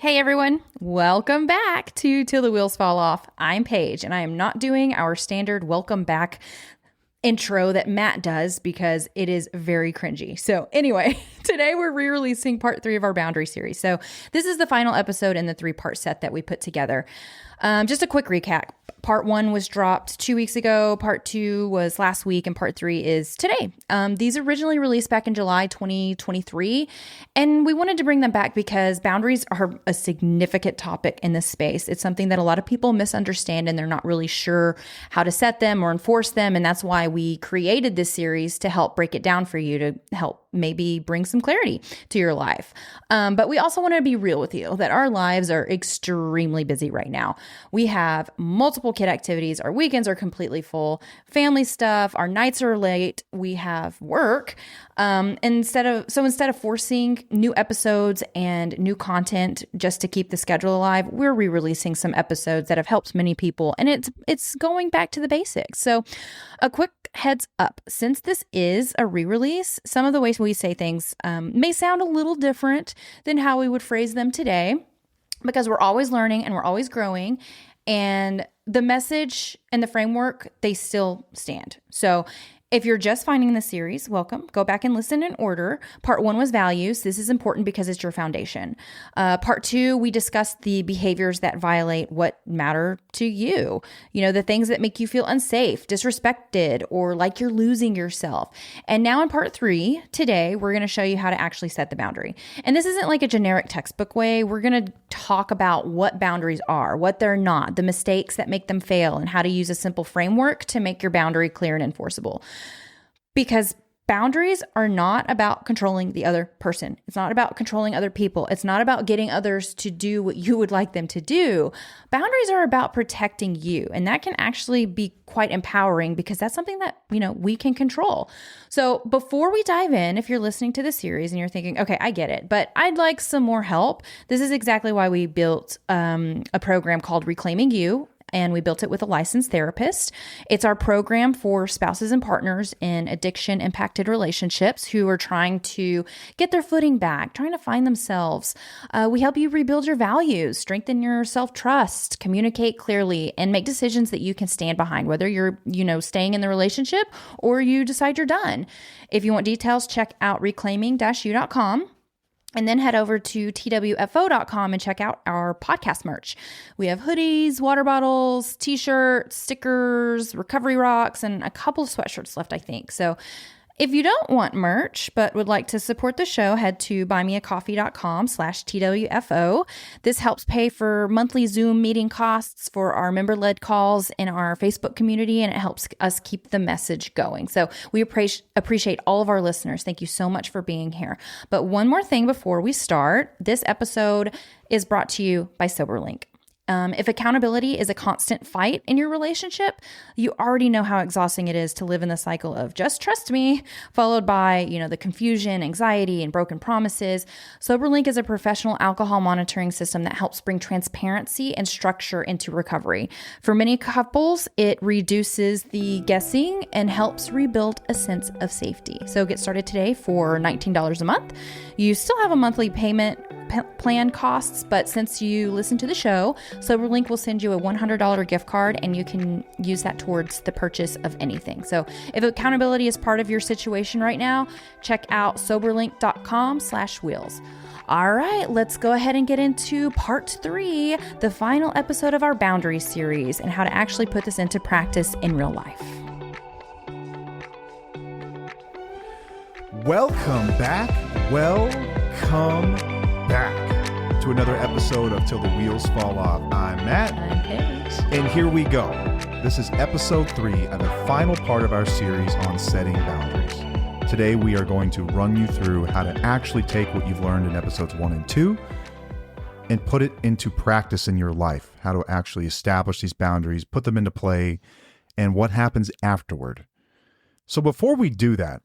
Hey everyone, welcome back to Till the Wheels Fall Off. I'm Paige, and I am not doing our standard welcome back intro that Matt does because it is very cringy. So anyway, today we're re-releasing part 3 of our boundary series. So this is the final episode in the 3-part set that we put together. Just a quick recap. Part 1 was dropped 2 weeks ago, part 2 was last week, and part 3 is today. These originally released back in July 2023, and we wanted to bring them back because boundaries are a significant topic in this space. It's something that a lot of people misunderstand and they're not really sure how to set them or enforce them, and that's why we created this series to help break it down for you, to help maybe bring some clarity to your life. But we also want to be real with you that our lives are extremely busy right now. We have multiple kid activities. Our weekends are completely full. Family stuff. Our nights are late. We have work. Instead of forcing new episodes and new content just to keep the schedule alive, we're re-releasing some episodes that have helped many people, and it's going back to the basics. So a quick heads up, since this is a re-release, some of the ways we say things may sound a little different than how we would phrase them today, because we're always learning and we're always growing, and the message and the framework, they still stand. So if you're just finding the series, welcome. Go back and listen in order. Part 1 was values. This is important because it's your foundation. Part 2, we discussed the behaviors that violate what matter to you. You know, the things that make you feel unsafe, disrespected, or like you're losing yourself. And now in part 3, today, we're going to show you how to actually set the boundary. And this isn't like a generic textbook way. We're going to talk about what boundaries are, what they're not, the mistakes that make them fail, and how to use a simple framework to make your boundary clear and enforceable. Because boundaries are not about controlling the other person. It's not about controlling other people. It's not about getting others to do what you would like them to do. Boundaries are about protecting you. And that can actually be quite empowering because that's something that, we can control. So before we dive in, if you're listening to the series and you're thinking, okay, I get it, but I'd like some more help. This is exactly why we built a program called Reclaiming You. And we built it with a licensed therapist. It's our program for spouses and partners in addiction-impacted relationships who are trying to get their footing back, trying to find themselves. We help you rebuild your values, strengthen your self-trust, communicate clearly, and make decisions that you can stand behind, whether you're, staying in the relationship or you decide you're done. If you want details, check out reclaiming-u.com. And then head over to twfo.com and check out our podcast merch. We have hoodies, water bottles, t-shirts, stickers, recovery rocks, and a couple of sweatshirts left, I think. So if you don't want merch but would like to support the show, head to buymeacoffee.com/TWFO. This helps pay for monthly Zoom meeting costs for our member-led calls in our Facebook community, and it helps us keep the message going. So we appreciate all of our listeners. Thank you so much for being here. But one more thing before we start, this episode is brought to you by SoberLink. If accountability is a constant fight in your relationship, you already know how exhausting it is to live in the cycle of just trust me, followed by, the confusion, anxiety, and broken promises. SoberLink is a professional alcohol monitoring system that helps bring transparency and structure into recovery. For many couples, it reduces the guessing and helps rebuild a sense of safety. So get started today for $19 a month. You still have a monthly payment plan costs, but since you listen to the show, SoberLink will send you a $100 gift card and you can use that towards the purchase of anything. So if accountability is part of your situation right now, check out soberlink.com/wheels. All right, let's go ahead and get into part 3, the final episode of our boundary series, and how to actually put this into practice in real life. Welcome back. Welcome back to another episode of Till the Wheels Fall Off. I'm Matt. I'm Paige. And here we go. This is episode 3 and the final part of our series on setting boundaries. Today we are going to run you through how to actually take what you've learned in episodes 1 and 2 and put it into practice in your life. How to actually establish these boundaries, put them into play, and what happens afterward. So before we do that,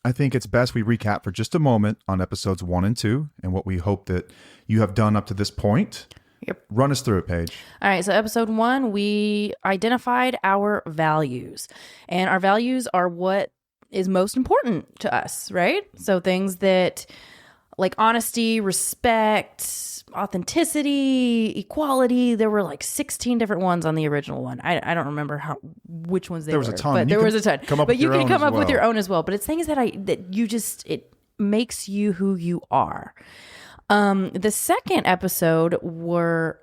I think it's best we recap for just a moment on episodes 1 and 2 and what we hope that you have done up to this point. Yep. Run us through it, Paige. All right. So episode 1, we identified our values, and our values are what is most important to us, right? So things that like honesty, respect, authenticity, equality. There were like 16 different ones on the original one. I don't remember which ones There was a ton. but there was a ton. But you can come up with your own as well. But it's things that you just, it makes you who you are. The second episode was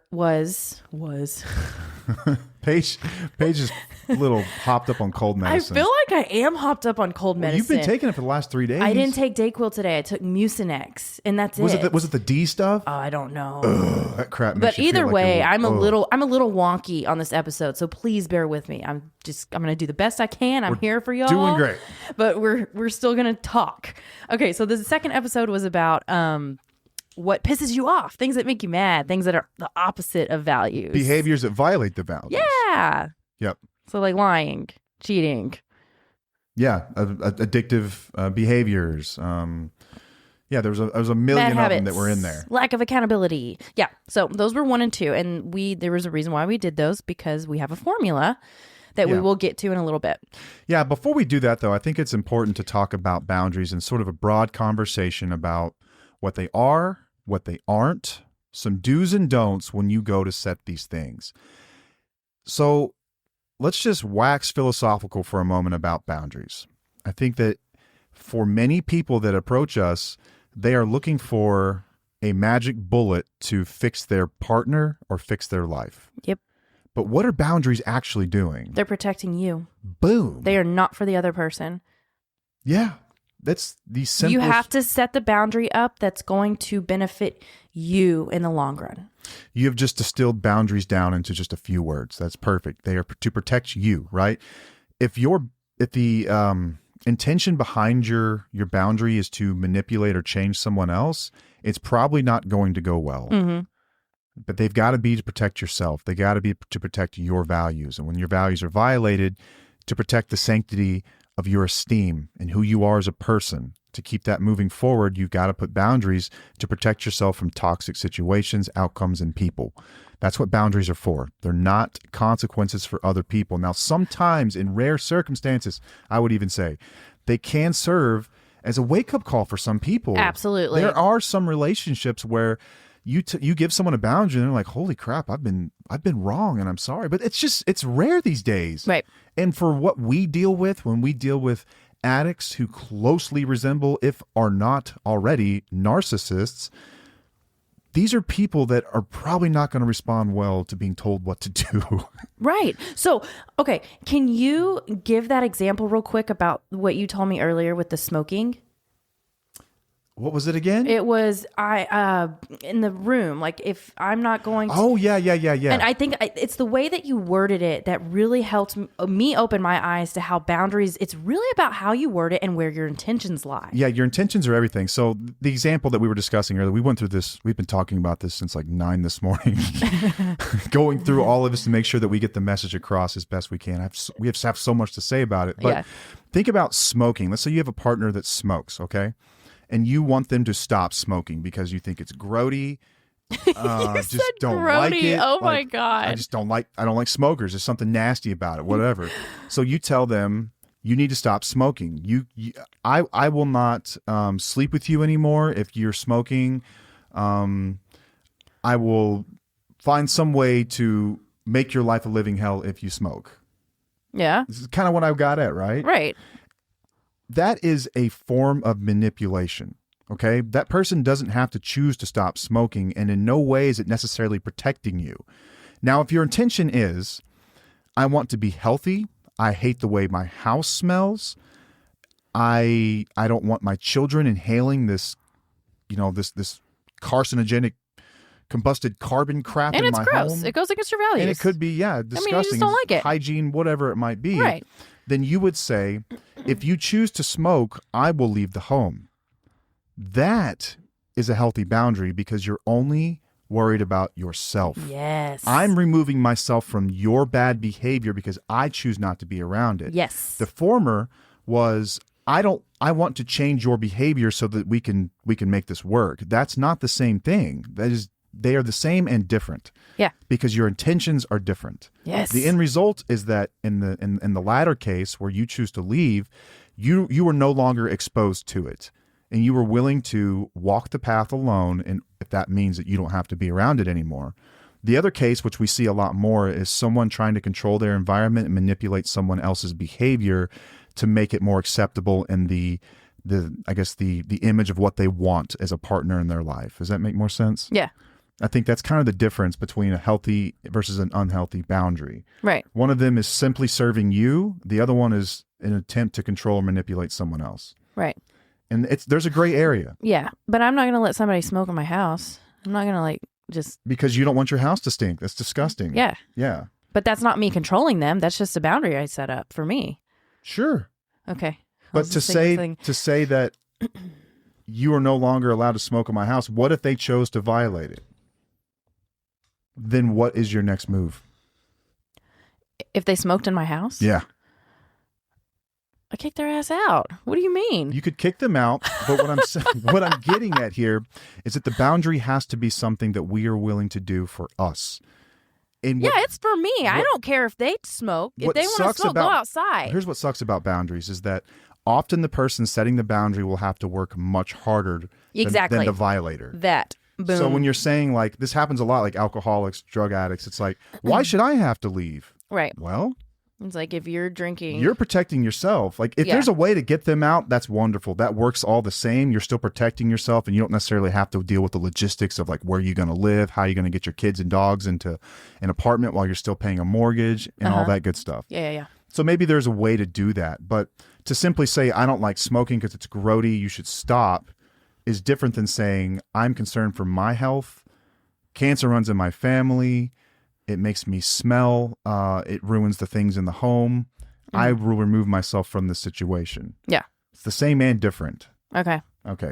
Paige is a little hopped up on cold medicine. I feel like I am hopped up on cold medicine. You've been taking it for the last 3 days. I didn't take Dayquil today. I took Mucinex, and that's it. Was it the D stuff? I don't know. Ugh, that crap. But either way, I'm a little wonky on this episode, so please bear with me. I'm gonna do the best I can. I'm here for y'all. Doing great. But we're still gonna talk. Okay, so the second episode was about what pisses you off, things that make you mad, things that are the opposite of values. Behaviors that violate the values. Yeah. Yep. So like lying, cheating. Yeah, addictive behaviors. Yeah, there was a million of them that were in there. Lack of accountability. Yeah. So those were 1 and 2, and there was a reason why we did those, because we have a formula that we will get to in a little bit. Yeah. Before we do that, though, I think it's important to talk about boundaries and sort of a broad conversation about what they are, what they aren't, some do's and don'ts when you go to set these things. So let's just wax philosophical for a moment about boundaries. I think that for many people that approach us, they are looking for a magic bullet to fix their partner or fix their life. Yep. But what are boundaries actually doing? They're protecting you. Boom. They are not for the other person. Yeah. That's the simplest. You have to set the boundary up that's going to benefit you in the long run. You have just distilled boundaries down into just a few words. That's perfect. They are to protect you, right? If the intention behind your boundary is to manipulate or change someone else, it's probably not going to go well. Mm-hmm. But they've got to be to protect yourself. They got to be to protect your values. And when your values are violated, to protect the sanctity of your esteem and who you are as a person. To keep that moving forward, you've got to put boundaries to protect yourself from toxic situations, outcomes, and people. That's what boundaries are for. They're not consequences for other people. Now, sometimes in rare circumstances, I would even say, they can serve as a wake-up call for some people. Absolutely. There are some relationships where you give someone a boundary and they're like, holy crap, I've been wrong and I'm sorry. But it's rare these days. Right. And for what we deal with when we deal with addicts who closely resemble, if are not already, narcissists, these are people that are probably not going to respond well to being told what to do. Right. So, okay, can you give that example real quick about what you told me earlier with the smoking? What was it again? It was in the room, like if I'm not going to... Oh, yeah. And I think it's the way that you worded it that really helped me open my eyes to how boundaries, it's really about how you word it and where your intentions lie. Yeah, your intentions are everything. So the example that we were discussing earlier, we went through this, we've been talking about this since like 9 this morning, going through all of this to make sure that we get the message across as best we can. We have so much to say about it. But think about smoking. Let's say you have a partner that smokes, okay? And you want them to stop smoking because you think it's grody. Just don't grody. like it. Oh my God. I don't like smokers. There's something nasty about it, whatever. So you tell them you need to stop smoking. I will not sleep with you anymore if you're smoking. I will find some way to make your life a living hell if you smoke. Yeah. This is kind of what I've got at, right? Right. That is a form of manipulation, okay? That person doesn't have to choose to stop smoking, and in no way is it necessarily protecting you. Now, if your intention is, I want to be healthy, I hate the way my house smells, I don't want my children inhaling this, this carcinogenic combusted carbon crap and in my gross. home. It goes against your values. And it could be, disgusting. I mean, you just don't like it. Hygiene, whatever it might be. Right. Then you would say, if you choose to smoke, I will leave the home. That is a healthy boundary because you're only worried about yourself. Yes. I'm removing myself from your bad behavior because I choose not to be around it. Yes. The former was, I want to change your behavior so that we can make this work. That's not the same thing. They are the same and different. Yeah. Because your intentions are different. Yes. The end result is that in the latter case where you choose to leave, you are no longer exposed to it. and you were willing to walk the path alone, and if that means that you don't have to be around it anymore. The other case, which we see a lot more, is someone trying to control their environment and manipulate someone else's behavior to make it more acceptable in the image of what they want as a partner in their life. Does that make more sense? Yeah. I think that's kind of the difference between a healthy versus an unhealthy boundary. Right. One of them is simply serving you. The other one is an attempt to control or manipulate someone else. Right. And there's a gray area. Yeah. But I'm not going to let somebody smoke in my house. I'm not going to just... Because you don't want your house to stink. That's disgusting. Yeah. Yeah. But that's not me controlling them. That's just a boundary I set up for me. Sure. Okay. But to say that you are no longer allowed to smoke in my house, what if they chose to violate it? Then what is your next move? If they smoked in my house? Yeah. I kick their ass out. What do you mean? You could kick them out, but what I'm saying, what I'm getting at here is that the boundary has to be something that we are willing to do for us. And it's for me. I don't care if they smoke. If they want to smoke, go outside. Here's what sucks about boundaries is that often the person setting the boundary will have to work much harder than the violator. Boom. So when you're saying like, this happens a lot, like alcoholics, drug addicts, it's like, why should I have to leave? Right. Well, it's like if you're drinking, you're protecting yourself. Like if there's a way to get them out, that's wonderful. That works all the same. You're still protecting yourself, and you don't necessarily have to deal with the logistics of like where you're going to live, how you're going to get your kids and dogs into an apartment while you're still paying a mortgage and all that good stuff. Yeah. So maybe there's a way to do that. But to simply say, I don't like smoking because it's grody, you should stop, is different than saying, I'm concerned for my health. Cancer runs in my family. It makes me smell. It ruins the things in the home. I will remove myself from this situation. Yeah. It's the same and different. Okay.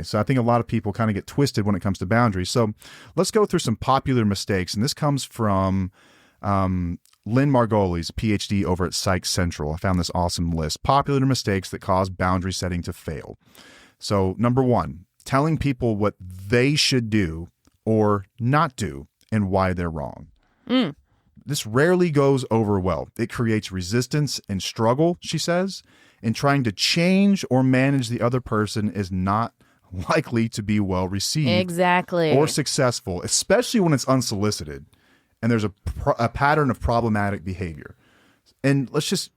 So I think a lot of people kind of get twisted when it comes to boundaries. So let's go through some popular mistakes. And this comes from Lynn Margoli's PhD over at Psych Central. I found this awesome list. Popular mistakes that cause boundary setting to fail. So number one, telling people what they should do or not do and why they're wrong. This rarely goes over well. It creates resistance and struggle, she says, and trying to change or manage the other person is not likely to be well received. Exactly. Or successful, especially when it's unsolicited and there's a pattern of problematic behavior. And let's just,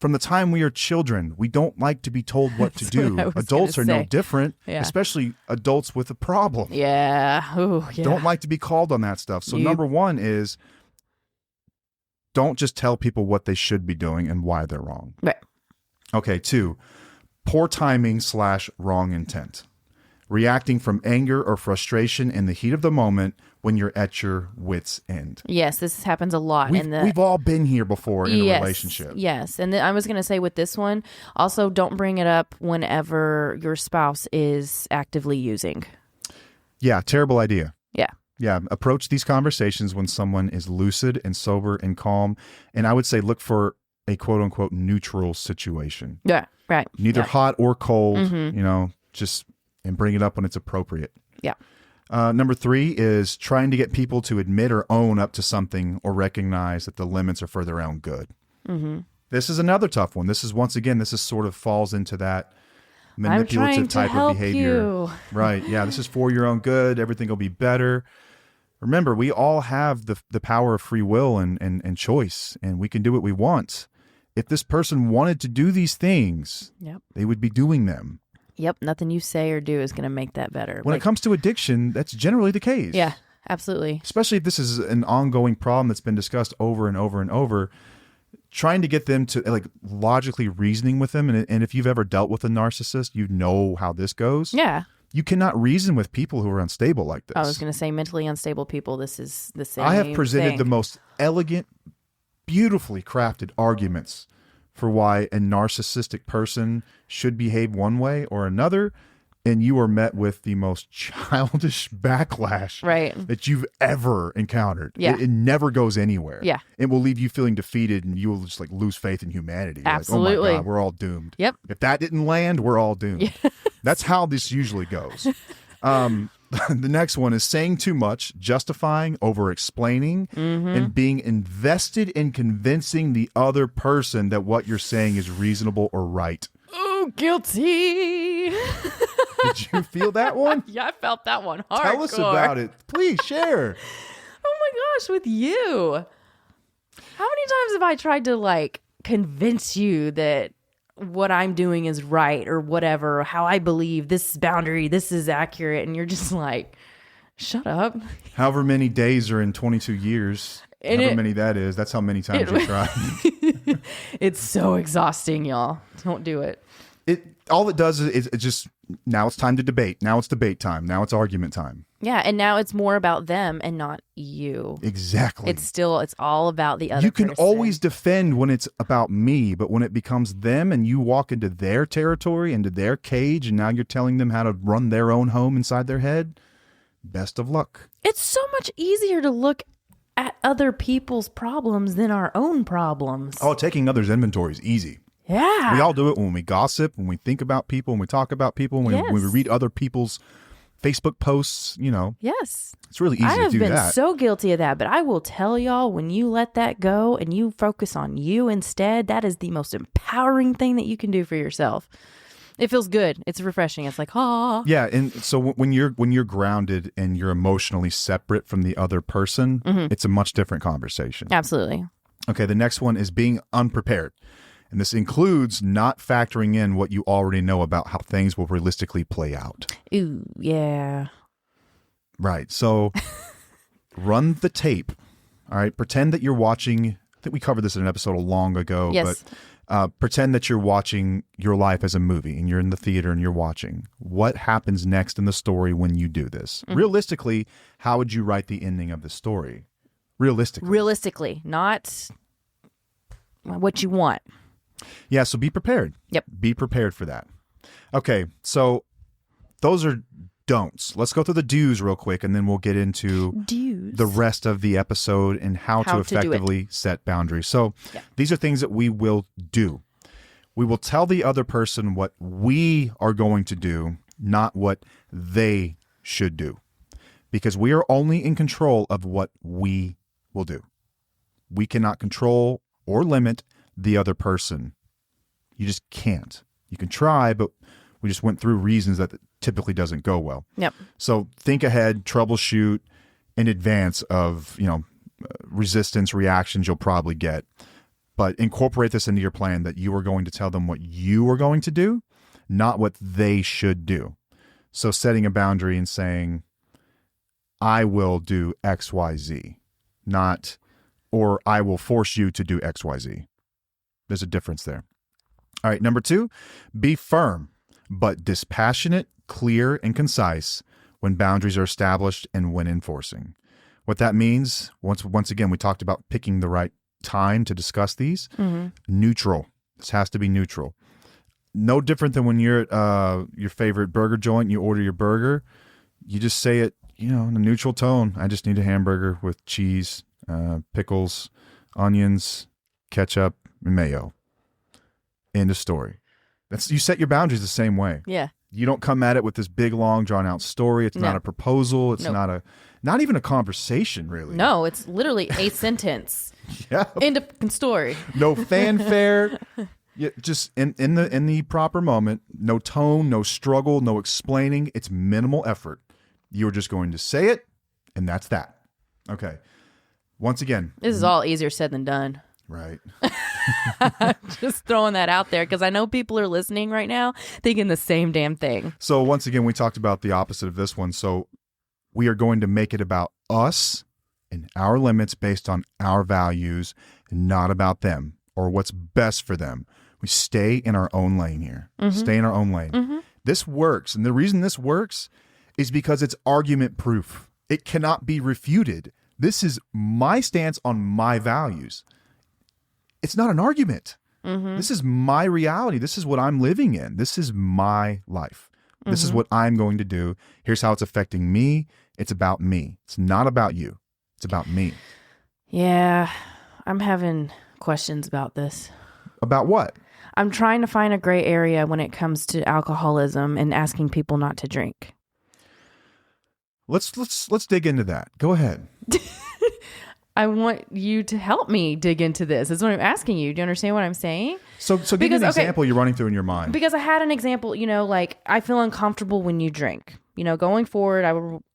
from the time we are children, we don't like to be told what to do. Adults are no different, especially adults with a problem. Yeah. Ooh, yeah. Don't like to be called on that stuff. So number one is don't just tell people what they should be doing and why they're wrong. Right. Okay, 2, poor timing / wrong intent. Reacting from anger or frustration in the heat of the moment when you're at your wit's end. Yes, this happens a lot. We've all been here before in a relationship. Yes, and I was going to say with this one, also don't bring it up whenever your spouse is actively using. Yeah, terrible idea. Yeah. Yeah, approach these conversations when someone is lucid and sober and calm. And I would say look for a quote-unquote neutral situation. Yeah, right. Neither hot or cold, and bring it up when it's appropriate. Yeah. Number 3 is trying to get people to admit or own up to something or recognize that the limits are for their own good. Mm-hmm. This is another tough one. This is sort of falls into that manipulative type of behavior. Right. Yeah. This is for your own good. Everything will be better. Remember, we all have the power of free will and choice, and we can do what we want. If this person wanted to do these things, they would be doing them. Yep. Nothing you say or do is going to make that better. When it comes to addiction, that's generally the case. Yeah, absolutely. Especially if this is an ongoing problem that's been discussed over and over and over, trying to get them to logically reasoning with them. And if you've ever dealt with a narcissist, you know how this goes. Yeah. You cannot reason with people who are unstable like this. I was going to say mentally unstable people. This is the same. I have presented the most elegant, beautifully crafted arguments for why a narcissistic person should behave one way or another, and you are met with the most childish backlash that you've ever encountered. Yeah. It never goes anywhere. Yeah. It will leave you feeling defeated, and you will just lose faith in humanity. Absolutely. Like, oh my God, we're all doomed. Yep. If that didn't land, we're all doomed. Yeah. That's how this usually goes. The next one is saying too much, justifying, over-explaining, and being invested in convincing the other person that what you're saying is reasonable or right. Oh, so guilty. Did you feel that one? Yeah, I felt that one hardcore. Tell us about it. Please share. Oh my gosh, with you. How many times have I tried to like convince you that what I'm doing is right or whatever, how I believe this is boundary, this is accurate, and you're just like, shut up. However many days are in 22 years, And however many that is, that's how many times you try. It's so exhausting, y'all. Don't do it. All it does is it just, now it's time to debate. Now it's debate time. Now it's argument time. Yeah, and now it's more about them and not you. Exactly. It's all about the other You can person. always defend when it's about me, but when it becomes them and you walk into their territory, into their cage, and now you're telling them how to run their own home inside their head, best of luck. It's so much easier to look at other people's problems than our own problems. Oh, taking others' inventory is easy. Yeah. We all do it when we gossip, when we think about people, when we talk about people, when we read other people's Facebook posts, Yes. It's really easy I to have do been that. so guilty of that, but I will tell y'all, when you let that go and you focus on you instead, that is the most empowering thing that you can do for yourself. It feels good. It's refreshing. It's like, Yeah, and so when you're grounded and you're emotionally separate from the other person, it's a much different conversation. Absolutely. Okay, the next one is being unprepared. And this includes not factoring in what you already know about how things will realistically play out. Ooh, yeah. Right. So run the tape. All right. Pretend that you're watching. I think we covered this in an episode long ago. Yes. But pretend that you're watching your life as a movie and you're in the theater and you're watching. What happens next in the story when you do this? Realistically, how would you write the ending of the story? Realistically, not what you want. Yeah, so be prepared. Yep. Be prepared for that. Okay, so those are don'ts. Let's go through the do's real quick, and then we'll get into the rest of the episode and how to effectively set boundaries. So these are things that we will do. We will tell the other person what we are going to do, not what they should do, because we are only in control of what we will do. We cannot control or limit the other person. You just can't. You can try, but we just went through reasons that typically doesn't go well. Yep. So think ahead, troubleshoot in advance of, resistance reactions you'll probably get, but incorporate this into your plan that you are going to tell them what you are going to do, not what they should do. So setting a boundary and saying, I will do X, Y, Z, not, or I will force you to do X, Y, Z. There's a difference there. All right, number 2, be firm, but dispassionate, clear, and concise when boundaries are established and when enforcing. What that means, once again, we talked about picking the right time to discuss these. Neutral. This has to be neutral. No different than when you're at your favorite burger joint, you order your burger, you just say it, in a neutral tone. I just need a hamburger with cheese, pickles, onions, ketchup, and mayo. End of story. You set your boundaries the same way. Yeah. You don't come at it with this big, long, drawn out story. It's not a proposal. It's not even a conversation, really. No, it's literally a sentence. Yeah. End of story. No fanfare. Just in the proper moment. No tone, no struggle, no explaining. It's minimal effort. You're just going to say it, and that's that. Okay. Once again. This is all easier said than done. Right. Just throwing that out there because I know people are listening right now thinking the same damn thing. So once again, we talked about the opposite of this one. So we are going to make it about us and our limits based on our values, not about them or what's best for them. We stay in our own lane here. Stay in our own lane. This works. And the reason this works is because it's argument proof. It cannot be refuted. This is my stance on my values. It's not an argument. This is my reality. This is what I'm living in. This is my life. This is what I'm going to do. Here's how it's affecting me. It's about me. It's not about you. It's about me. Yeah, I'm having questions about this. About what? I'm trying to find a gray area when it comes to alcoholism and asking people not to drink. Let's dig into that. Go ahead. I want you to help me dig into this. That's what I'm asking you. Do you understand what I'm saying? So give me an example you're running through in your mind. Because I had an example, like I feel uncomfortable when you drink. Going forward,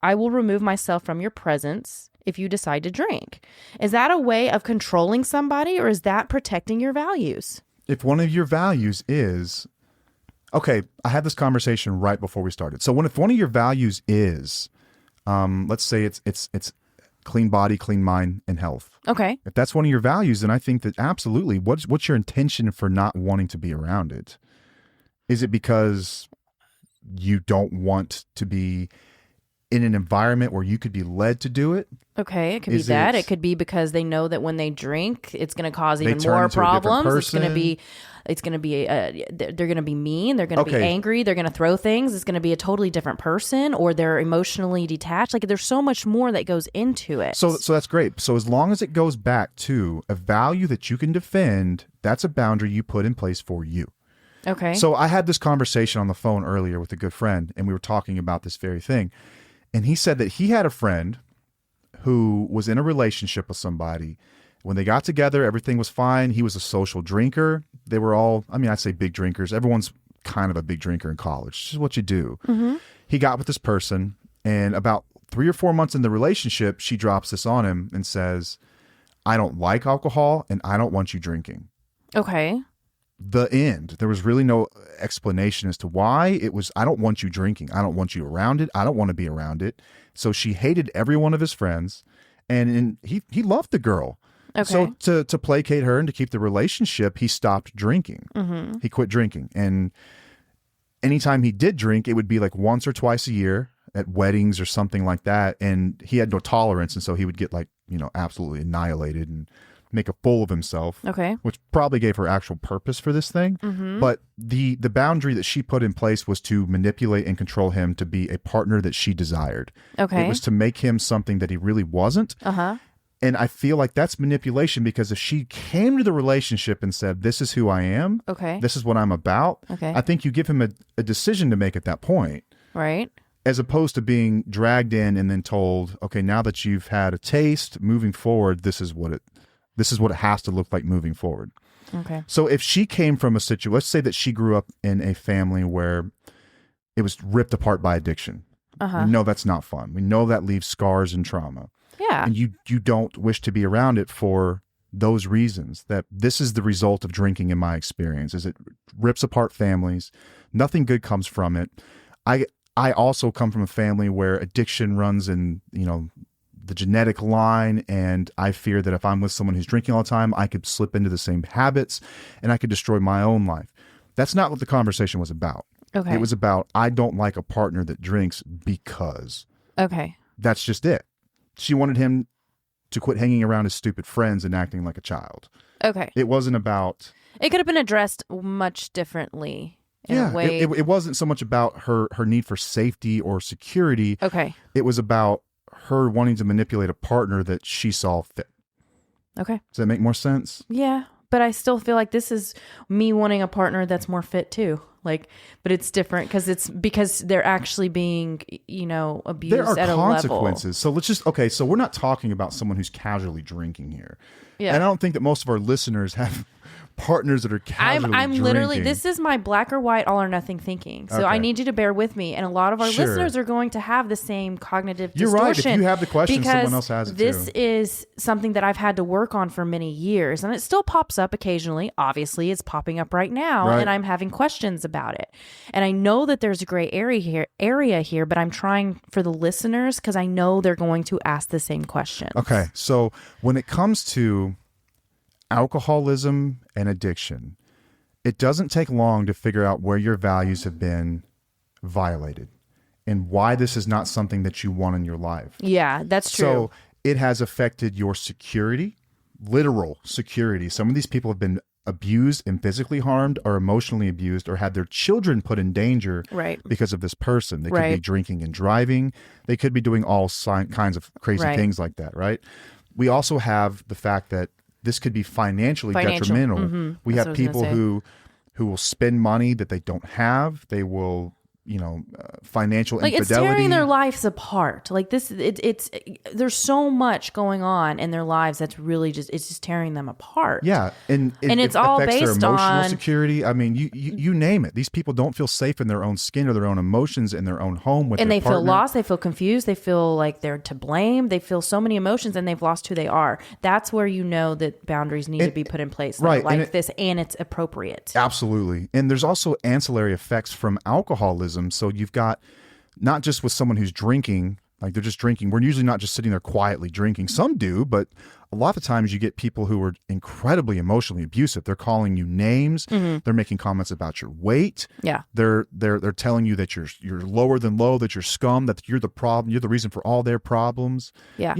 I will remove myself from your presence if you decide to drink. Is that a way of controlling somebody, or is that protecting your values? If one of your values is, okay, I had this conversation right before we started. So if one of your values is, let's say it's clean body, clean mind, and health. Okay. If that's one of your values, then I think that absolutely. What's your intention for not wanting to be around it? Is it because you don't want to be in an environment where you could be led to do it? Okay, it could be that. It could be because they know that when they drink, it's going to cause even more problems. It's going to be, they're going to be mean. They're going to be angry. They're going to throw things. It's going to be a totally different person, or they're emotionally detached. Like there's so much more that goes into it. So that's great. So as long as it goes back to a value that you can defend, that's a boundary you put in place for you. Okay. So I had this conversation on the phone earlier with a good friend, and we were talking about this very thing. And he said that he had a friend who was in a relationship with somebody. When they got together, everything was fine. He was a social drinker. They were all, I'd say big drinkers. Everyone's kind of a big drinker in college. This is what you do. Mm-hmm. He got with this person, and about 3 or 4 months in the relationship, she drops this on him and says, I don't like alcohol and I don't want you drinking. Okay. The end. There was really no explanation as to why. It was, I don't want you drinking. I don't want you around it. I don't want to be around it. So she hated every one of his friends, and he loved the girl. Okay. So to placate her and to keep the relationship, he stopped drinking. Mm-hmm. He quit drinking. And anytime he did drink, it would be like once or twice a year at weddings or something like that. And he had no tolerance. And so he would get absolutely annihilated and make a fool of himself. Okay. Which probably gave her actual purpose for this thing. Mm-hmm. But the boundary that she put in place was to manipulate and control him to be a partner that she desired. Okay. It was to make him something that he really wasn't. Uh-huh. And I feel like that's manipulation, because if she came to the relationship and said, this is who I am, okay, this is what I'm about, okay, I think you give him a decision to make at that point. Right. As opposed to being dragged in and then told, okay, now that you've had a taste, moving forward, this is what it has to look like moving forward. Okay. So if she came from a situation, let's say that she grew up in a family where it was ripped apart by addiction. Uh-huh. We know that's not fun. We know that leaves scars and trauma. Yeah. And you don't wish to be around it for those reasons. That this is the result of drinking in my experience, is it rips apart families. Nothing good comes from it. I also come from a family where addiction runs in, the genetic line, and I fear that if I'm with someone who's drinking all the time, I could slip into the same habits and I could destroy my own life. That's not what the conversation was about. Okay. It was about, I don't like a partner that drinks because. Okay. That's just it. She wanted him to quit hanging around his stupid friends and acting like a child. Okay. It wasn't about... It could have been addressed much differently in a way. It wasn't so much about her need for safety or security. Okay. It was about her wanting to manipulate a partner that she saw fit. Okay. Does that make more sense? Yeah. But I still feel like this is me wanting a partner that's more fit too. But it's different because they're actually being, abused at a level. There are consequences. So so we're not talking about someone who's casually drinking here. Yeah. And I don't think that most of our listeners have partners that are casually I'm drinking. literally, this is my black or white, all or nothing thinking. So Okay. I need you to bear with me. And a lot of our Sure. listeners are going to have the same cognitive You're right. distortion. If you have the question, because someone else has it this too. is something that I've had to work on for many years. And it still pops up occasionally. Obviously, it's popping up right now. Right. And I'm having questions about it. And I know that there's a gray area here, but I'm trying for the listeners because I know they're going to ask the same questions. Okay. So when it comes to alcoholism and addiction, it doesn't take long to figure out where your values have been violated and why this is not something that you want in your life. Yeah, that's true. So it has affected your security, literal security. Some of these people have been abused and physically harmed, or emotionally abused, or had their children put in danger because of this person. They could be drinking and driving. They could be doing all kinds of crazy things like that, right? We also have the fact that this could be financially detrimental. Mm-hmm. We have people who will spend money that they don't have. They will, financial Like it's infidelity. tearing their lives apart. Like this, it's there's so much going on in their lives that's really it's just tearing them apart. Yeah, and it's it all affects their based emotional on security. I mean, you name it. These people don't feel safe in their own skin or their own emotions in their own home with and their they feel partner. lost, they feel confused, they feel like they're to blame, they feel so many emotions and they've lost who they are. That's where you know that boundaries need to be put in place that right, are like this, and it's appropriate. Absolutely. And there's also ancillary effects from alcoholism. So you've got not just with someone who's drinking, like they're just drinking. We're usually not just sitting there quietly drinking. Some do, but a lot of times you get people who are incredibly emotionally abusive. They're calling you names. They're making comments about your weight. Yeah. They're telling you that you're lower than low, that you're scum, that you're the problem, you're the reason for all their problems. Yeah.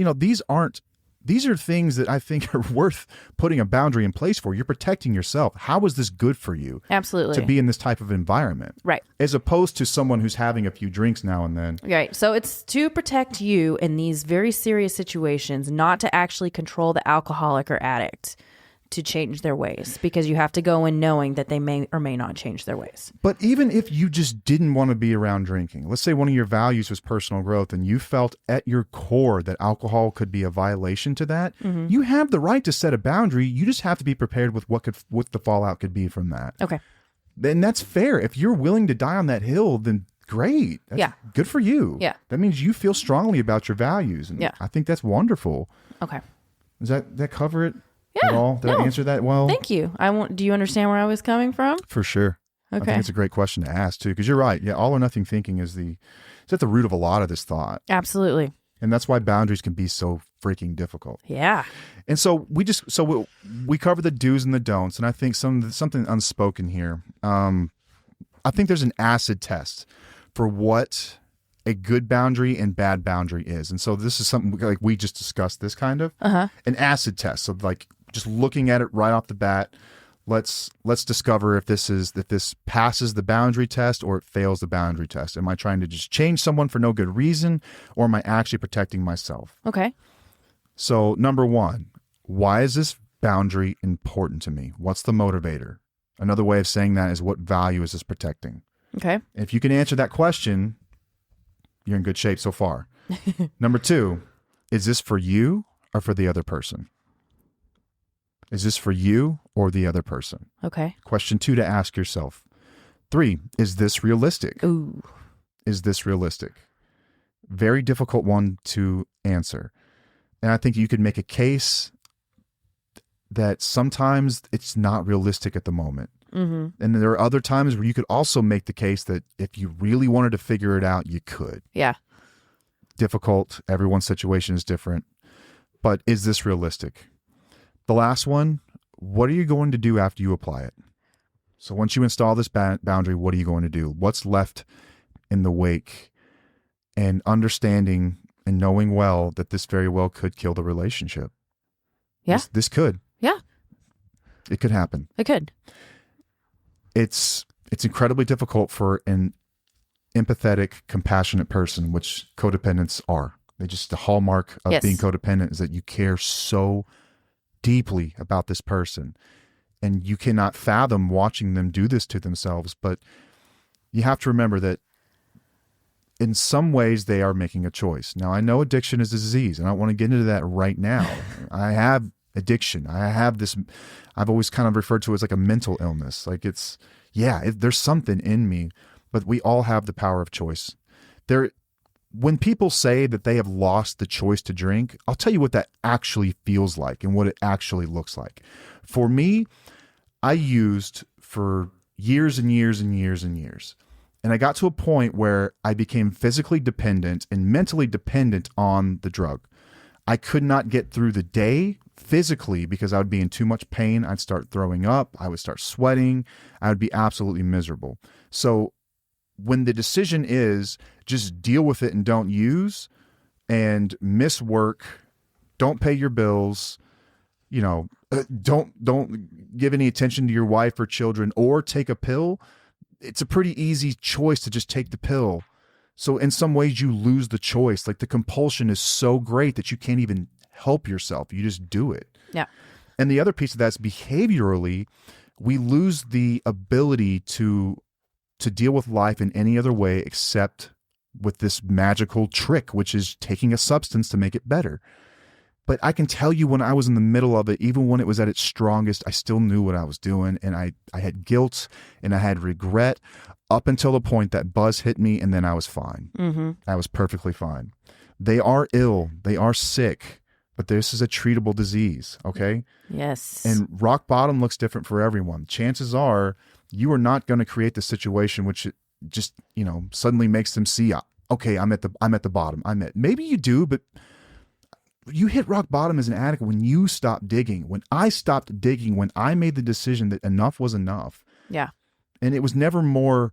These are things that I think are worth putting a boundary in place for. You're protecting yourself. How is this good for you? Absolutely. To be in this type of environment. Right. As opposed to someone who's having a few drinks now and then. Right. So it's to protect you in these very serious situations, not to actually control the alcoholic or addict to change their ways, because you have to go in knowing that they may or may not change their ways. But even if you just didn't want to be around drinking, let's say one of your values was personal growth and you felt at your core that alcohol could be a violation to that, you have the right to set a boundary. You just have to be prepared with what the fallout could be from that. Okay. And that's fair. If you're willing to die on that hill, then great. That's good for you. Yeah. That means you feel strongly about your values. And I think that's wonderful. Okay. Does that cover it? Yeah, at all? Did I answer that well? Thank you. Do you understand where I was coming from? For sure. Okay. I think it's a great question to ask too, because you're right. Yeah, all or nothing thinking is at the root of a lot of this thought. Absolutely. And that's why boundaries can be so freaking difficult. Yeah. And so we cover the do's and the don'ts, and I think something unspoken here. I think there's an acid test for what a good boundary and bad boundary is. And so this is something like we just discussed this kind of an acid test. So like just looking at it right off the bat, let's discover if this passes the boundary test or it fails the boundary test. Am I trying to just change someone for no good reason, or am I actually protecting myself? Okay. So number one, why is this boundary important to me? What's the motivator? Another way of saying that is, what value is this protecting? Okay. If you can answer that question, you're in good shape so far. Number two, is this for you or for the other person? Is this for you or the other person? Okay. Question two to ask yourself. Three, is this realistic? Ooh. Is this realistic? Very difficult one to answer. And I think you could make a case that sometimes it's not realistic at the moment. Mm-hmm. And there are other times where you could also make the case that if you really wanted to figure it out, you could. Yeah. Difficult. Everyone's situation is different. But is this realistic? The last one, what are you going to do after you apply it? So once you install this boundary, what are you going to do? What's left in the wake? And understanding and knowing well that this very well could kill the relationship. Yeah. This could. Yeah. It could happen. It could. It's incredibly difficult for an empathetic, compassionate person, which codependents are. The hallmark of being codependent is that you care so deeply about this person, and you cannot fathom watching them do this to themselves. But you have to remember that in some ways they are making a choice. Now, I know addiction is a disease, and I don't want to get into that right now. I have addiction. I have this, I've always kind of referred to it as like a mental illness. Like there's something in me, but we all have the power of choice. When people say that they have lost the choice to drink, I'll tell you what that actually feels like and what it actually looks like. For me, I used for years and years and years and years. And I got to a point where I became physically dependent and mentally dependent on the drug. I could not get through the day physically because I would be in too much pain. I'd start throwing up. I would start sweating. I would be absolutely miserable. So when the decision is just deal with it and don't use, and miss work, don't pay your bills, don't give any attention to your wife or children, or take a pill, it's a pretty easy choice to just take the pill. So in some ways you lose the choice. Like the compulsion is so great that you can't even help yourself. You just do it. Yeah. And the other piece of that is behaviorally, we lose the ability to to deal with life in any other way except with this magical trick, which is taking a substance to make it better. But I can tell you, when I was in the middle of it, even when it was at its strongest, I still knew what I was doing. And I had guilt and I had regret up until the point that buzz hit me, and then I was fine. I was perfectly fine. They are ill. They are sick. But this is a treatable disease, okay? Yes. And rock bottom looks different for everyone. Chances are you are not going to create the situation which just, suddenly makes them see, okay, I'm at the bottom. Maybe you do, but you hit rock bottom as an addict when you stop digging. When I stopped digging, when I made the decision that enough was enough. Yeah. And it was never more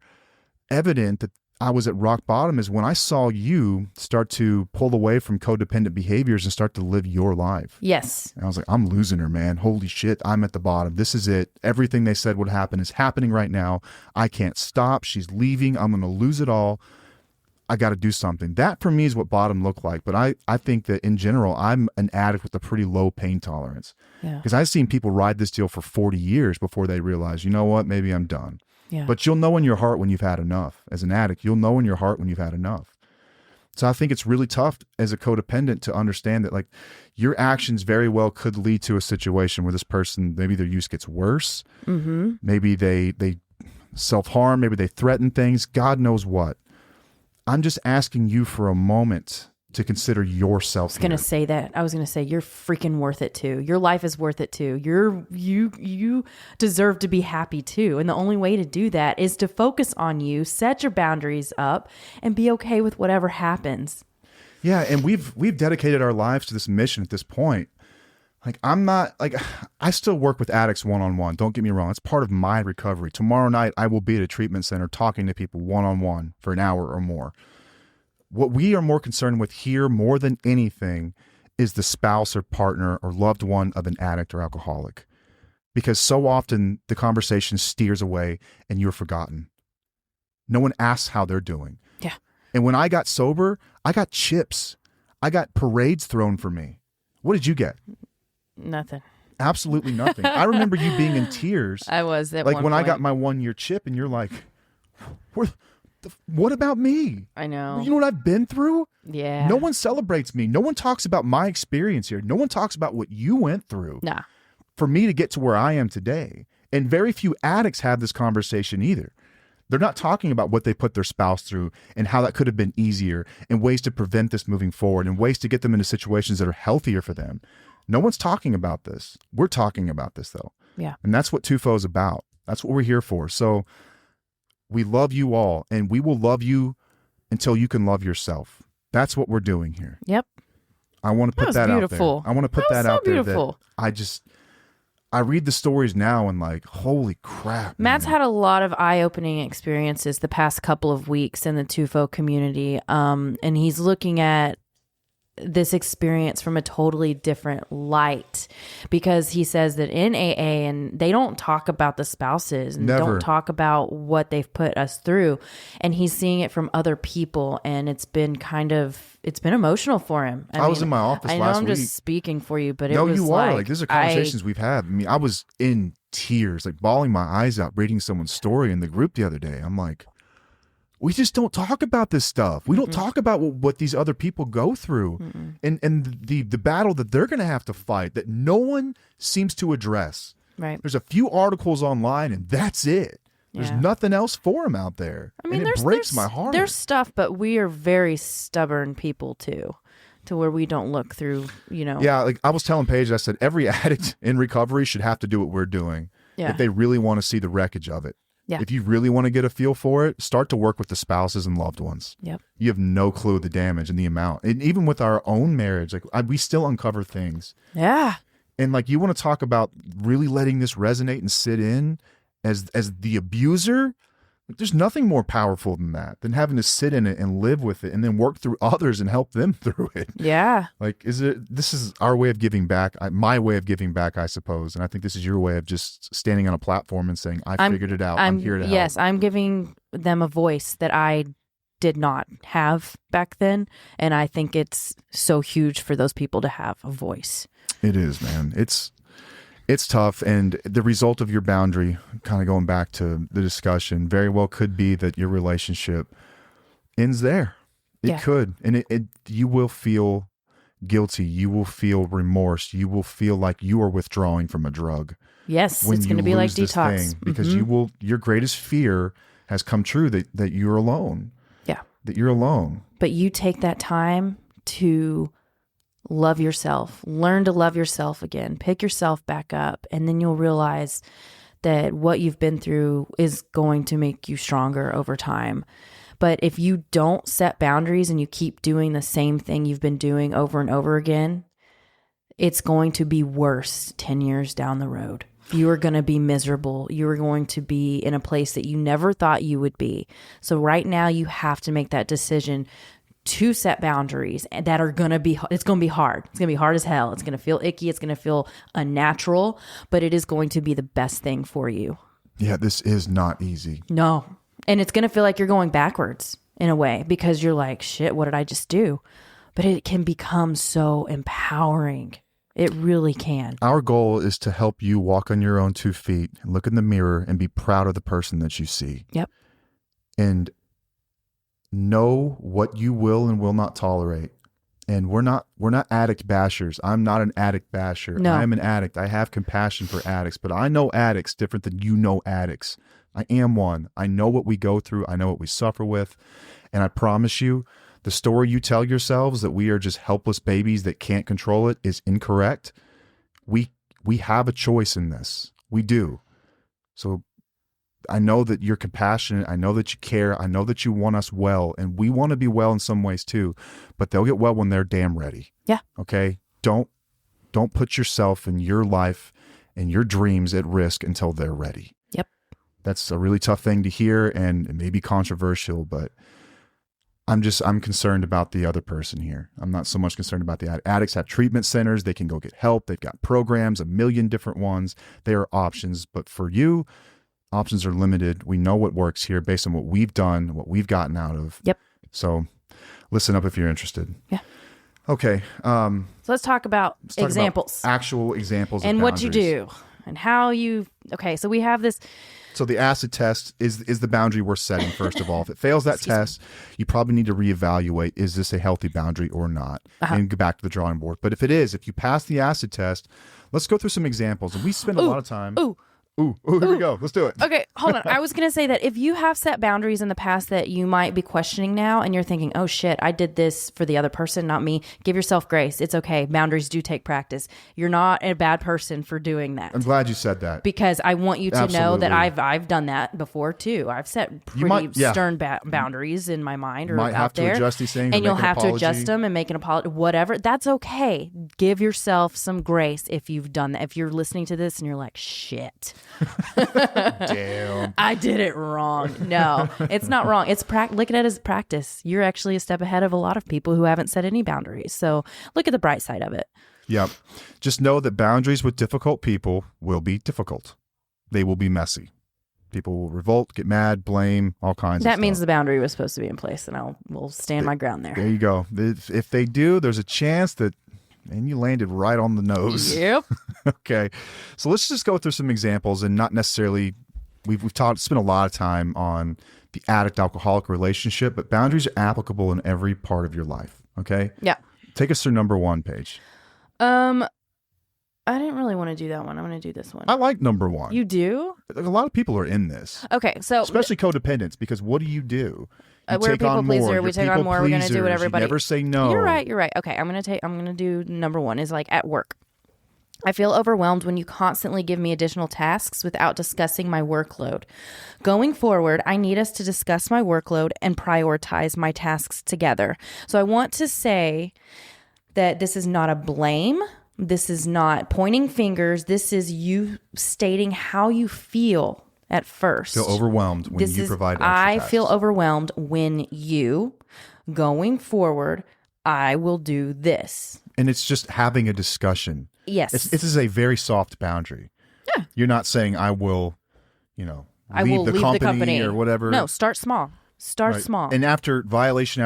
evident that I was at rock bottom is when I saw you start to pull away from codependent behaviors and start to live your life. Yes. And I was like, I'm losing her, man. Holy shit, I'm at the bottom. This is it. Everything they said would happen is happening right now. I can't stop. She's leaving. I'm going to lose it all. I got to do something. That for me is what bottom looked like. But I think that in general, I'm an addict with a pretty low pain tolerance. Yeah. Because I've seen people ride this deal for 40 years before they realize, you know what, maybe I'm done. Yeah. But you'll know in your heart when you've had enough. As an addict, you'll know in your heart when you've had enough. So I think it's really tough as a codependent to understand that, like, your actions very well could lead to a situation where this person, maybe their use gets worse. Maybe they self-harm. Maybe they threaten things. God knows what. I'm just asking you for a moment to consider yourself. I was going to say, you're freaking worth it too. Your life is worth it too. You deserve to be happy too. And the only way to do that is to focus on you, set your boundaries up, and be okay with whatever happens. Yeah. And we've dedicated our lives to this mission at this point. Like, I still work with addicts one-on-one. Don't get me wrong. It's part of my recovery. Tomorrow night, I will be at a treatment center talking to people one-on-one for an hour or more. What we are more concerned with here, more than anything, is the spouse or partner or loved one of an addict or alcoholic. Because so often the conversation steers away and you're forgotten. No one asks how they're doing. Yeah. And when I got sober, I got chips. I got parades thrown for me. What did you get? Nothing. Absolutely nothing. I remember you being in tears. I was at like one when point. I got my 1 year chip, and you're like, what about me? I know. You know what I've been through? Yeah. No one celebrates me. No one talks about my experience here. No one talks about what you went through Nah. for me to get to where I am today. And very few addicts have this conversation either. They're not talking about what they put their spouse through and how that could have been easier and ways to prevent this moving forward and ways to get them into situations that are healthier for them. No one's talking about this. We're talking about this, though. Yeah. And that's what TUFO is about. That's what we're here for. So we love you all, and we will love you until you can love yourself. That's what we're doing here. Yep. I want to put that out there. I want to put that out there. Beautiful. That I read the stories now and like, holy crap. Matt's man. had a lot of eye-opening experiences the past couple of weeks in the TUFO community. And he's looking at this experience from a totally different light, because he says that in AA and they don't talk about the spouses and Never. don't talk about what they've put us through. And he's seeing it from other people, and it's been emotional for him. I was in my office I know last I'm week. just speaking for you, but No, it was you like, are. Like, these are conversations we've had. I mean, I was in tears, like bawling my eyes out, reading someone's story in the group the other day. I'm like, we just don't talk about this stuff. We don't talk about what these other people go through and the battle that they're going to have to fight that no one seems to address. Right. There's a few articles online and that's it. There's Yeah. nothing else for them out there. I mean, and it breaks my heart. There's stuff, but we are very stubborn people too, to where we don't look through, Yeah, like I was telling Paige, I said, every addict in recovery should have to do what we're doing Yeah. if they really want to see the wreckage of it. Yeah. If you really want to get a feel for it, start to work with the spouses and loved ones. Yep. You have no clue the damage and the amount. And even with our own marriage, like we still uncover things. Yeah. And like, you want to talk about really letting this resonate and sit in as the abuser. Like, there's nothing more powerful than that, than having to sit in it and live with it and then work through others and help them through it. Yeah. Like, this is our way of giving back, my way of giving back, I suppose. And I think this is your way of just standing on a platform and saying, I figured it out. I'm here to help. Yes, I'm giving them a voice that I did not have back then. And I think it's so huge for those people to have a voice. It is, man. It's tough, and the result of your boundary, kind of going back to the discussion, very well could be that your relationship ends there. It could, and you will feel guilty. You will feel remorse. You will feel like you are withdrawing from a drug. Yes, it's going to be like detox. Because your greatest fear has come true, that you're alone. Yeah. That you're alone. But you take that time to love yourself, learn to love yourself again, pick yourself back up, and then you'll realize that what you've been through is going to make you stronger over time. But if you don't set boundaries and you keep doing the same thing you've been doing over and over again, it's going to be worse 10 years down the road. You are going to be miserable. You are going to be in a place that you never thought you would be. So right now you have to make that decision to set boundaries that are going to be, it's going to be hard. It's going to be hard as hell. It's going to feel icky. It's going to feel unnatural, but it is going to be the best thing for you. Yeah, this is not easy. No. And it's going to feel like you're going backwards in a way because you're like, shit, what did I just do? But it can become so empowering. It really can. Our goal is to help you walk on your own 2 feet and look in the mirror and be proud of the person that you see. Yep. And know what you will and will not tolerate. And we're not addict bashers. I'm not an addict basher. No. I'm an addict. I have compassion for addicts, but I know addicts different than you know addicts. I am one. I know what we go through. I know what we suffer with. And I promise you, the story you tell yourselves that we are just helpless babies that can't control it is incorrect. We have a choice in this. We do. So I know that you're compassionate. I know that you care. I know that you want us well, and we want to be well in some ways too, but they'll get well when they're damn ready. Yeah. Okay. Don't put yourself and your life and your dreams at risk until they're ready. Yep. That's a really tough thing to hear, and it may be controversial, but I'm concerned about the other person here. I'm not so much concerned about the addicts. Have treatment centers. They can go get help. They've got programs, a million different ones. There are options, but for you, options are limited. We know what works here based on what we've done, what we've gotten out of. Yep. So listen up if you're interested. Yeah. Okay. So let's talk about examples. Actual examples and of what you boundaries. do and how you, okay, so we have this. So the acid test is the boundary we're setting, first of all. If it fails that test, you probably need to reevaluate, is this a healthy boundary or not? And go back to the drawing board. But if it is, if you pass the acid test, let's go through some examples. And we spend a lot of time. Ooh, here we go. Let's do it. Okay, hold on. I was going to say that if you have set boundaries in the past that you might be questioning now and you're thinking, oh shit, I did this for the other person, not me. Give yourself grace. It's okay. Boundaries do take practice. You're not a bad person for doing that. I'm glad you said that. Because I want you to know that Absolutely. I've done that before too. I've set pretty stern boundaries in my mind or Might have out to there. adjust these things and or you'll make an have to apology. adjust them and make an apology. Whatever. That's okay. Give yourself some grace if you've done that. If you're listening to this and you're like, shit. Damn. I did it wrong. No, it's not wrong. It's look at it as practice. You're actually a step ahead of a lot of people who haven't set any boundaries. So look at the bright side of it. Yep. Just know that boundaries with difficult people will be difficult. They will be messy. People will revolt, get mad, blame, all kinds of stuff. That means the boundary was supposed to be in place, and we'll stand my ground there. There you go. If they do, there's a chance that, and you landed right on the nose. Yep. Okay. So let's just go through some examples and not necessarily, we've spent a lot of time on the addict-alcoholic relationship, but boundaries are applicable in every part of your life. Okay. Yeah. Take us through number 1, Paige. I didn't really want to do that one. I'm going to do this one. I like number 1. You do? A lot of people are in this. Okay. So Especially codependents, because what do? You we're a people pleaser. We take on more. We're going to do what everybody. You never say no. You're right. Okay. I'm going to do number 1 is like at work. I feel overwhelmed when you constantly give me additional tasks without discussing my workload. Going forward, I need us to discuss my workload and prioritize my tasks together. So I want to say that this is not a blame. This is not pointing fingers. This is you stating how you feel at first. Feel overwhelmed when you provide extra I tasks. feel overwhelmed when you, going forward, I will do this. And it's just having a discussion. Yes. This is a very soft boundary. Yeah. You're not saying I will, I will leave the company or whatever. No, start small. Start Right. small. And after violation,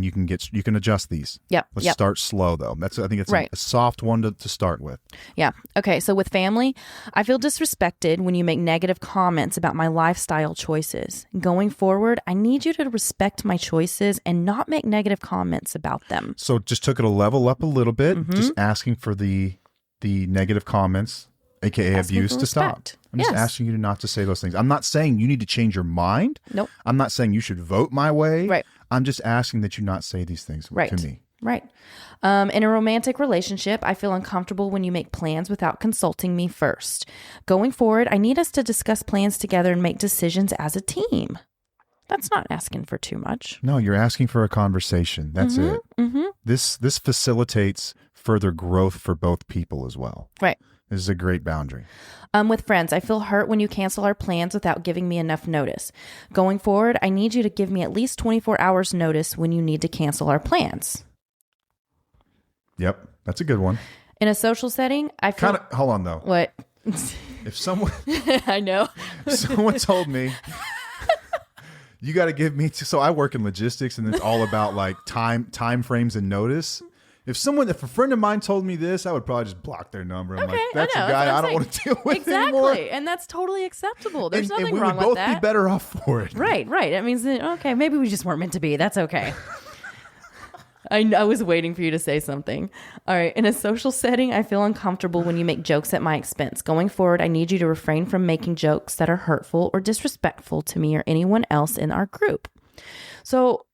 you can adjust these. Yep. Let's start slow though. I think it's Right. a soft one to start with. Yeah. Okay. So with family, I feel disrespected when you make negative comments about my lifestyle choices. Going forward, I need you to respect my choices and not make negative comments about them. So just took it a level up a little bit, Mm-hmm. just asking for the negative comments, aka Asking abuse, for to stop. respect. I'm just Yes. asking you to not to say those things. I'm not saying you need to change your mind. Nope. I'm not saying you should vote my way. Right. I'm just asking that you not say these things Right. to me. Right. In a romantic relationship, I feel uncomfortable when you make plans without consulting me first. Going forward, I need us to discuss plans together and make decisions as a team. That's not asking for too much. No, you're asking for a conversation. That's it. Mm-hmm. This facilitates further growth for both people as well. Right. This is a great boundary. With friends, I feel hurt when you cancel our plans without giving me enough notice. Going forward, I need you to give me at least 24 hours notice when you need to cancel our plans. Yep, that's a good one. In a social setting, I feel... Hold on though. What? If someone I know. told me you got to give me so I work in logistics and it's all about like time frames and notice. If a friend of mine told me this, I would probably just block their number. I'm like, that's a guy I don't want to deal with anymore. Exactly. And that's totally acceptable. There's nothing and we wrong would both with that. be better off for it. Right. It means that, okay, maybe we just weren't meant to be. That's okay. I was waiting for you to say something. All right. In a social setting, I feel uncomfortable when you make jokes at my expense. Going forward, I need you to refrain from making jokes that are hurtful or disrespectful to me or anyone else in our group. So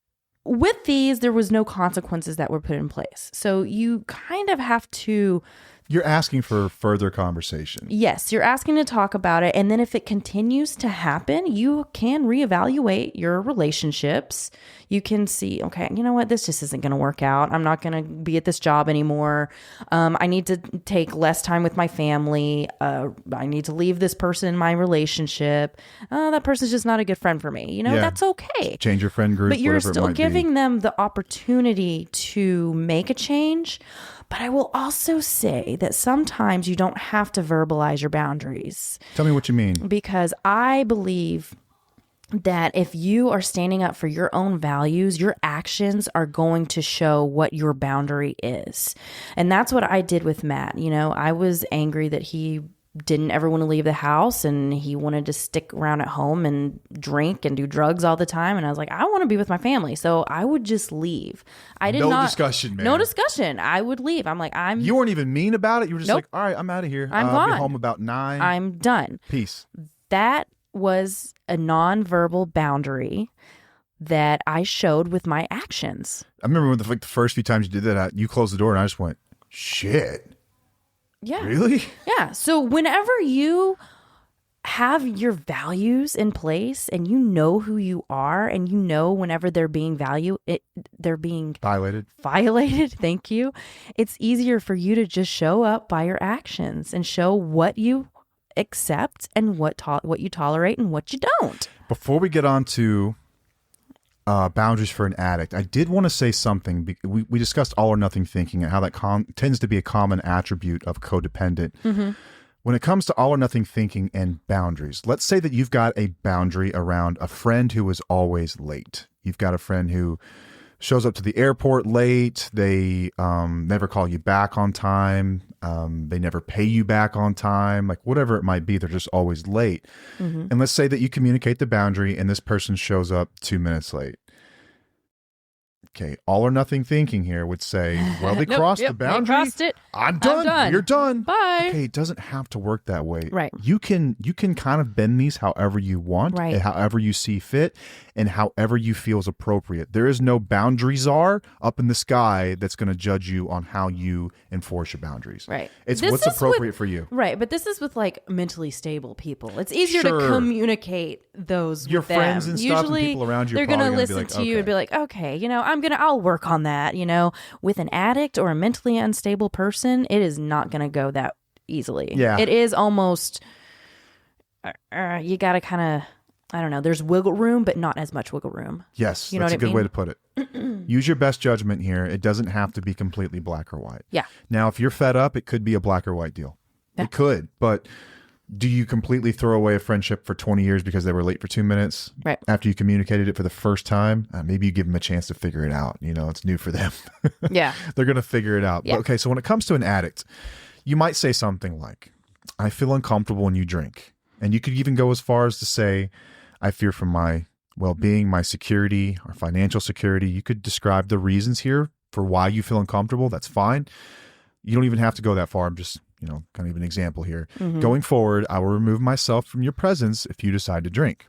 with these, there was no consequences that were put in place. So you kind of have to... You're asking for further conversation. Yes, you're asking to talk about it. And then if it continues to happen, you can reevaluate your relationships. You can see, okay, you know what? This just isn't going to work out. I'm not going to be at this job anymore. I need to take less time with my family. I need to leave this person in my relationship. That person's just not a good friend for me. You know, Yeah. that's okay. Change your friend group, But you're whatever it still might giving be. them the opportunity to make a change. But I will also say that sometimes you don't have to verbalize your boundaries, Tell me what you mean. because I believe that if you are standing up for your own values, your actions are going to show what your boundary is. And that's what I did with Matt. You know, I was angry that he didn't ever want to leave the house and he wanted to stick around at home and drink and do drugs all the time. And I was like, I want to be with my family. So I would just leave. I did No not. discussion, man. No discussion. I would leave. I'm like, You weren't even mean about it. You were just Nope. like, all right, I'm out of here. I'm I'll be gone. home about 9. I'm done. Peace. That was a nonverbal boundary that I showed with my actions. I remember when the first few times you did that, you closed the door and I just went, shit. Yeah. Really? Yeah. So whenever you have your values in place and you know who you are and you know whenever they're being they're being Violated. violated, thank you. It's easier for you to just show up by your actions and show what you accept and what you tolerate and what you don't. Before we get on to boundaries for an addict, I did want to say something. We discussed all or nothing thinking and how that tends to be a common attribute of codependent. Mm-hmm. When it comes to all or nothing thinking and boundaries, let's say that you've got a boundary around a friend who is always late. You've got a friend who shows up to the airport late. They never call you back on time. They never pay you back on time. Like whatever it might be, they're just always late. Mm-hmm. And let's say that you communicate the boundary and this person shows up 2 minutes late. Okay, all or nothing thinking here would say, well, they Nope, crossed yep, the they boundary. crossed it. I'm done. done. You're done. Bye. Okay, it doesn't have to work that way. Right. You can kind of bend these however you want, Right. and however you see fit, and however you feel is appropriate. There is no boundary czar up in the sky that's going to judge you on how you enforce your boundaries. Right. It's This what's is appropriate with- for you. Right, but this is with like mentally stable people. It's easier Sure. to communicate those Your with them. friends and stuff and Usually, people around you are they're gonna probably gonna be listen like, to you and okay. be like, okay, you know, I'll work on that. You know, with an addict or a mentally unstable person, it is not gonna go that easily. Yeah. It is almost. You got to kind of. I don't know. There's wiggle room, but not as much wiggle room. Yes, You know that's a what I good way mean? to put it. Use your best judgment here. It doesn't have to be completely black or white. Yeah. Now, if you're fed up, it could be a black or white deal. Yeah. It could, but Do you completely throw away a friendship for 20 years because they were late for 2 minutes? Right. After you communicated it for the first time, maybe you give them a chance to figure it out. It's new for them. Yeah. They're going to figure it out. Yeah. But, okay, so when it comes to an addict, you might say something like, I feel uncomfortable when you drink. And you could even go as far as to say, I fear for my well-being, my security, or financial security. You could describe the reasons here for why you feel uncomfortable. That's fine. You don't even have to go that far. I'm just, kind of an example here. Mm-hmm. Going forward, I will remove myself from your presence if you decide to drink.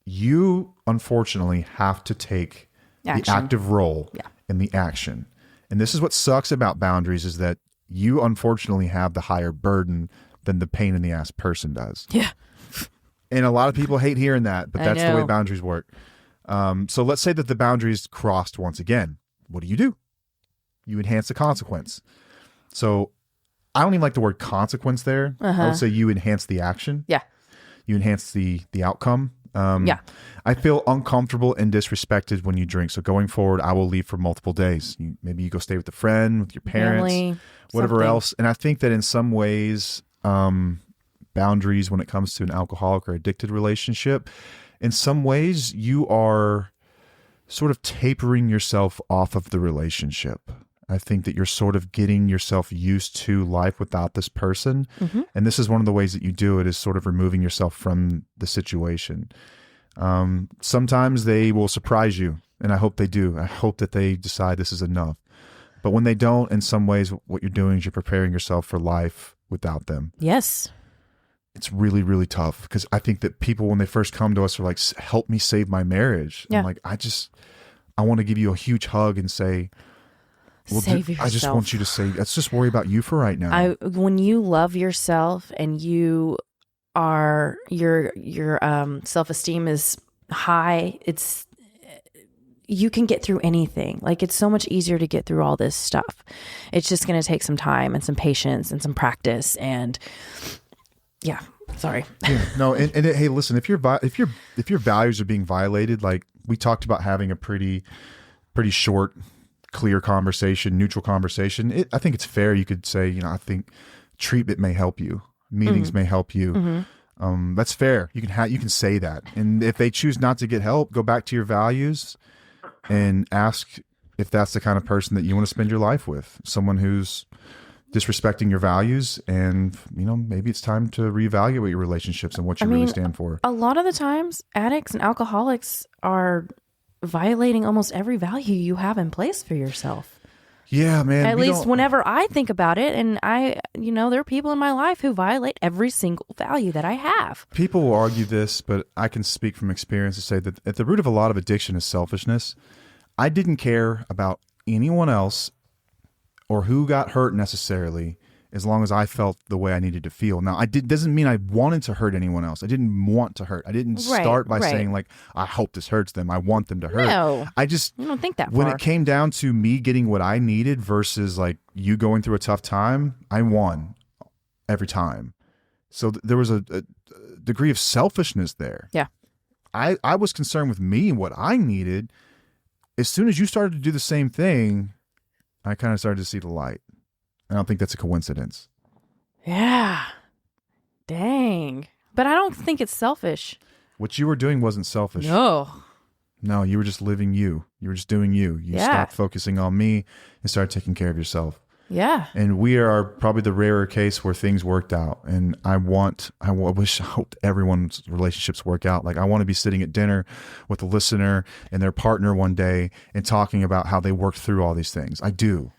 You, unfortunately, have to take Action. the active role Yeah. in the action. And this is what sucks about boundaries is that you, unfortunately, have the higher burden than the pain in the ass person does. Yeah. And a lot of people hate hearing that, but I that's the way know. boundaries work. So let's say that the boundary is crossed once again. What do? You enhance the consequence. So I don't even like the word consequence there. I would say you enhance the action. Yeah. You enhance the outcome. Yeah. I feel uncomfortable and disrespected when you drink. So going forward, I will leave for multiple days. Maybe you go stay with a friend, with your parents, Family, whatever something. else. And I think that in some ways, boundaries when it comes to an alcoholic or addicted relationship, in some ways you are sort of tapering yourself off of the relationship. I think that you're sort of getting yourself used to life without this person. Mm-hmm. And this is one of the ways that you do it is sort of removing yourself from the situation. Sometimes they will surprise you, and I hope they do. I hope that they decide this is enough. But when they don't, in some ways, what you're doing is you're preparing yourself for life without them. Yes. It's really, really tough because I think that people, when they first come to us, are like, help me save my marriage. Yeah. I'm like, I want to give you a huge hug and say, Save yourself. I just want you to save. Let's just worry about you for right now. When you love yourself and you are your self-esteem is high, you can get through anything. Like, it's so much easier to get through all this stuff. It's just going to take some time and some patience and some practice. And yeah, sorry. Yeah, no, and hey, listen, if your values are being violated, like we talked about having a pretty short, clear conversation, neutral conversation. I think it's fair. You could say, I think treatment may help you, meetings may help you. Mm-hmm. That's fair. You can say that, and if they choose not to get help, go back to your values and ask if that's the kind of person that you want to spend your life with. Someone who's disrespecting your values, and maybe it's time to reevaluate your relationships and what you really stand for. A lot of the times, addicts and alcoholics are violating almost every value you have in place for yourself. Yeah, man. At least whenever I think about it, and there are people in my life who violate every single value that I have. People will argue this, but I can speak from experience to say that at the root of a lot of addiction is selfishness. I didn't care about anyone else or who got hurt necessarily, as long as I felt the way I needed to feel. Now, doesn't mean I wanted to hurt anyone else. I didn't want to hurt. I didn't start by saying like, I hope this hurts them. I want them to hurt. No, I don't think that far. When it came down to me getting what I needed versus like you going through a tough time, I won every time. So there was a degree of selfishness there. Yeah. I was concerned with me and what I needed. As soon as you started to do the same thing, I kind of started to see the light. I don't think that's a coincidence. Yeah. Dang. But I don't think it's selfish. What you were doing wasn't selfish. No, you were just living you. You were just doing you. You stopped focusing on me and started taking care of yourself. Yeah. And we are probably the rarer case where things worked out. And I hope everyone's relationships work out. Like, I want to be sitting at dinner with a listener and their partner one day and talking about how they worked through all these things. I do.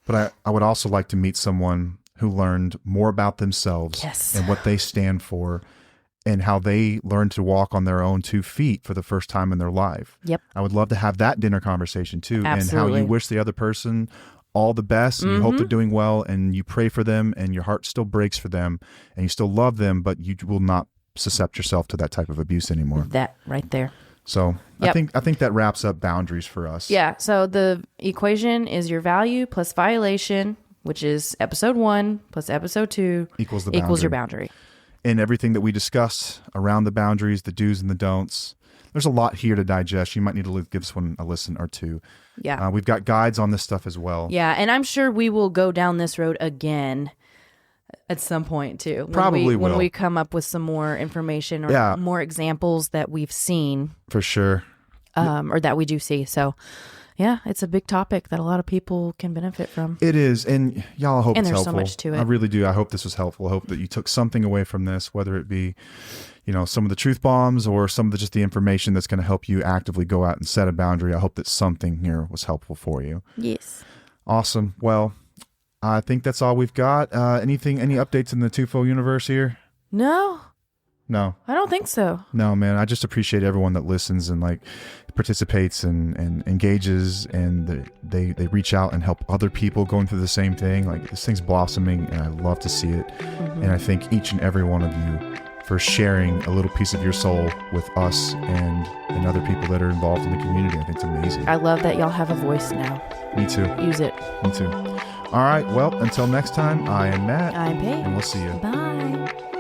But I would also like to meet someone who learned more about themselves and what they stand for and how they learned to walk on their own 2 feet for the first time in their life. Yep. I would love to have that dinner conversation too. Absolutely. And how you wish the other person all the best and you hope they're doing well and you pray for them and your heart still breaks for them and you still love them, but you will not suscept yourself to that type of abuse anymore. That right there. So Yep. I think that wraps up boundaries for us. Yeah. So the equation is your value plus violation, which is episode 1 plus episode 2 Equals your boundary. And everything that we discussed around the boundaries, the do's and the don'ts. There's a lot here to digest. You might need to give this one a listen or two. Yeah. We've got guides on this stuff as well. Yeah. And I'm sure we will go down this road again at some point too. When Probably when will. we come up with some more information or more examples that we've seen, For sure. or that we do see. So, yeah, it's a big topic that a lot of people can benefit from. It is. And y'all, I hope And it's there's so helpful. much to it. I really do. I hope this was helpful. I hope that you took something away from this, whether it be, some of the truth bombs or some of just the information that's going to help you actively go out and set a boundary. I hope that something here was helpful for you. Yes. Awesome. Well, I think that's all we've got. Any updates in the Tufo universe here? No, No. I don't think so. No, man. I just appreciate everyone that listens and participates and engages, and they reach out and help other people going through the same thing. This thing's blossoming, and I love to see it. Mm-hmm. And I thank each and every one of you for sharing a little piece of your soul with us and other people that are involved in the community. I think it's amazing. I love that y'all have a voice now. Me too. Use it. Me too. All right. Well, until next time, I am Matt. I'm Paige. And we'll see you. Bye.